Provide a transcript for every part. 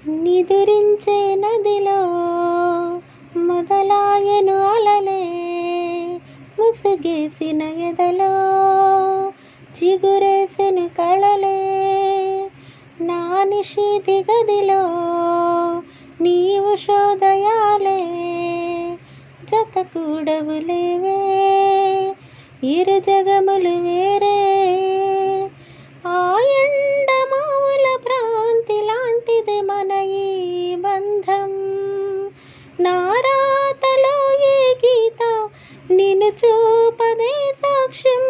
నిదురించే నదిలో మొదలాయను అలలే, ముసుగేసిన ఎదలో చిగురేసిన కళలే. నా నిశీతి గదిలో నీవు శోదయాలే, జత కూడవులేవే ఇరు జగములు వేరే. ఆ ఎండమావుల భ్రాంతి లాంటిది మన ఈ బంధం. నా రాతలో ఏ గీత నిన్ను చూపదే సాక్ష్యం.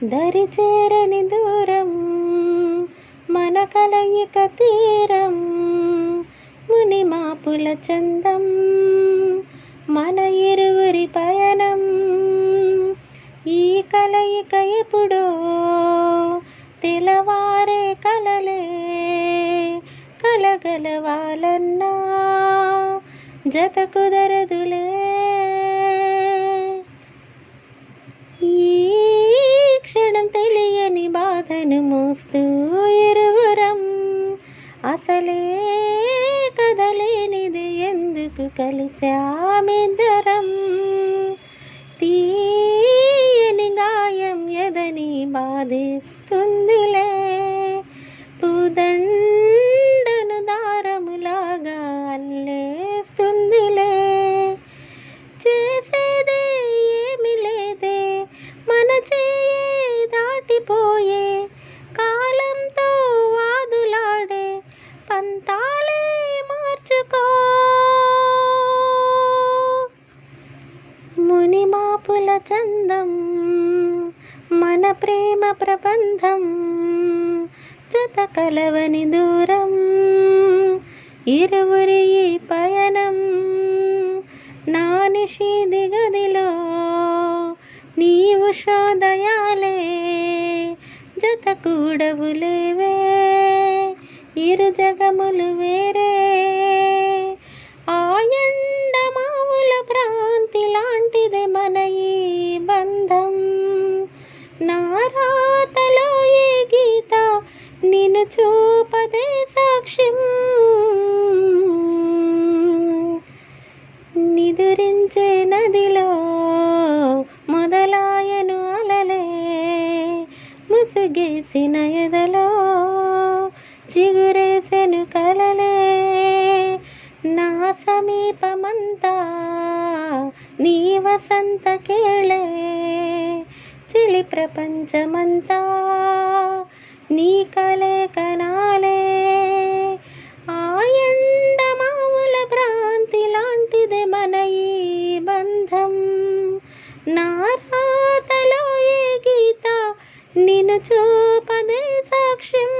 దరి చేరని దూరం మన కలయిక తీరం, ముని మాపుల చందం మన ఇరువురి పయనం. ఈ కలయిక ఎప్పుడో తెలవారే కలలే, కలగలవాలన్నా జత కుదరదులే. ఈ క్షణం తెలియని బాధను మోస్తూ ఇరువురం, అసలే కదలేనిది ఎందుకు కలిసామిద్దరం. తీయని గాయం ఎదని బాధిస్తుందిలే, పూదండను దారములాగా అల్లేస్తుందిలే. చేసేదే ఏమి లేదే మన చేయి దాటిపోయే, కాలంతో వాదులాడే పంతాలే మార్చుకో. ముని మాపుల చందం మన ప్రేమ ప్రబంధం, జత కలవని దూరం ఇరువురి ఈ పయనం. నా నిశీది గదిలో నీవు శోదయాలే, జత కూడవులేవే ఇరు జగములు వేరే. ఆ ఎండమావుల భ్రాంతి లాంటిదే మన ఈ బంధం. నా రాతలో ఏ గీత నిన్ను చూపదే సాక్ష్యం. నిదురించే నదిలో మొదలాయను అలలే, ముసుగేసిన ఎదలో చిగురేసెను కలలే. నా సమీపమంతా నీ వసంత కేళే, చిలి ప్రపంచమంతా నీ కలే కనాలే. ఆ ఎండమావుల భ్రాంతి లాంటిదే మన ఈ బంధం. నా రాతలో ఏ గీత నిన్ను చూపదే సాక్ష్యం.